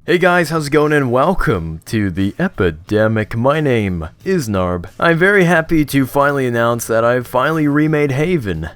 Hey guys, how's it going and welcome to The Epidemic. My name is Narb. I'm very happy to finally announce that I've finally remade Haven.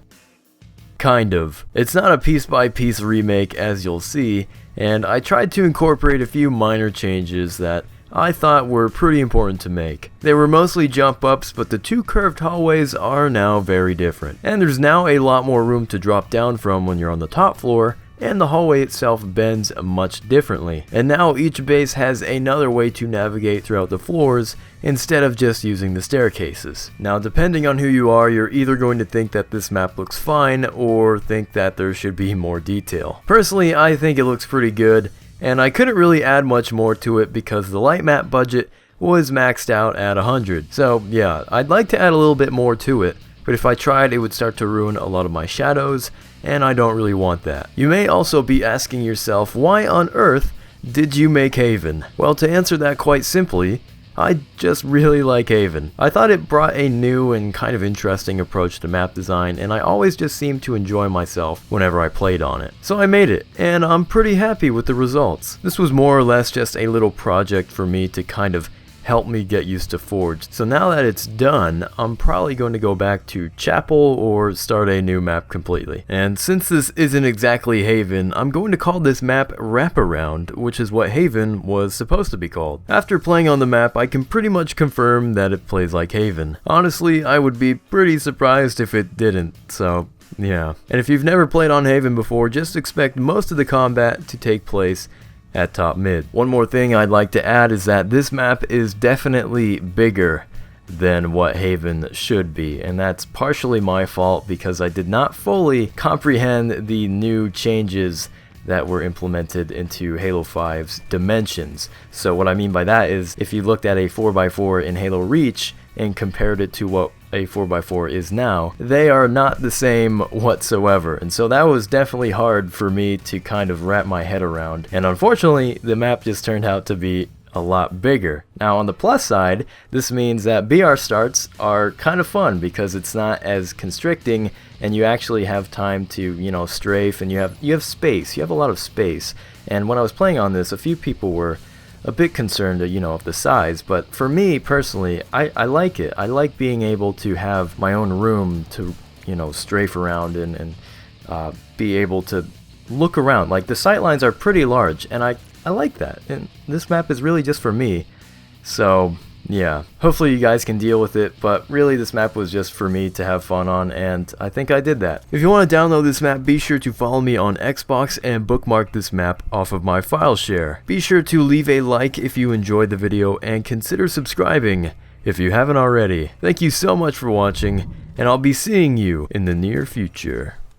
Kind of. It's not a piece-by-piece remake as you'll see, and I tried to incorporate a few minor changes that I thought were pretty important to make. They were mostly jump ups, but the two curved hallways are now very different. And there's now a lot more room to drop down from when you're on the top floor, and the hallway itself bends much differently. And now each base has another way to navigate throughout the floors instead of just using the staircases. Now depending on who you are, you're either going to think that this map looks fine or think that there should be more detail. Personally, I think it looks pretty good, and I couldn't really add much more to it because the light map budget was maxed out at 100. So yeah, I'd like to add a little bit more to it, but if I tried, it would start to ruin a lot of my shadows, and I don't really want that. You may also be asking yourself, why on earth did you make Haven? Well, to answer that quite simply, I just really like Haven. I thought it brought a new and kind of interesting approach to map design, and I always just seemed to enjoy myself whenever I played on it. So I made it, and I'm pretty happy with the results. This was more or less just a little project for me to kind of help me get used to Forged. So now that it's done, I'm probably going to go back to Chapel or start a new map completely. And since this isn't exactly Haven, I'm going to call this map Wraparound, which is what Haven was supposed to be called. After playing on the map, I can pretty much confirm that it plays like Haven. Honestly, I would be pretty surprised if it didn't, so yeah. And if you've never played on Haven before, just expect most of the combat to take place at top mid. One more thing I'd like to add is that this map is definitely bigger than what Haven should be, and that's partially my fault because I did not fully comprehend the new changes that were implemented into Halo 5's dimensions. So what I mean by that is, if you looked at a 4x4 in Halo Reach and compared it to what a 4x4 is now, they are not the same whatsoever, and so that was definitely hard for me to kind of wrap my head around, and unfortunately the map just turned out to be a lot bigger. Now on the plus side, this means that BR starts are kind of fun because it's not as constricting and you actually have time to, you know, strafe, and you have space. You have a lot of space. And when I was playing on this, a few people were a bit concerned, you know, of the size, but for me personally, I like it. I like being able to have my own room to, you know, strafe around and be able to look around. Like, the sightlines are pretty large, and I like that, and this map is really just for me. So yeah, hopefully you guys can deal with it, but really this map was just for me to have fun on, and I think I did that. If you want to download this map, be sure to follow me on Xbox and bookmark this map off of my file share. Be sure to leave a like if you enjoyed the video, and consider subscribing if you haven't already. Thank you so much for watching, and I'll be seeing you in the near future.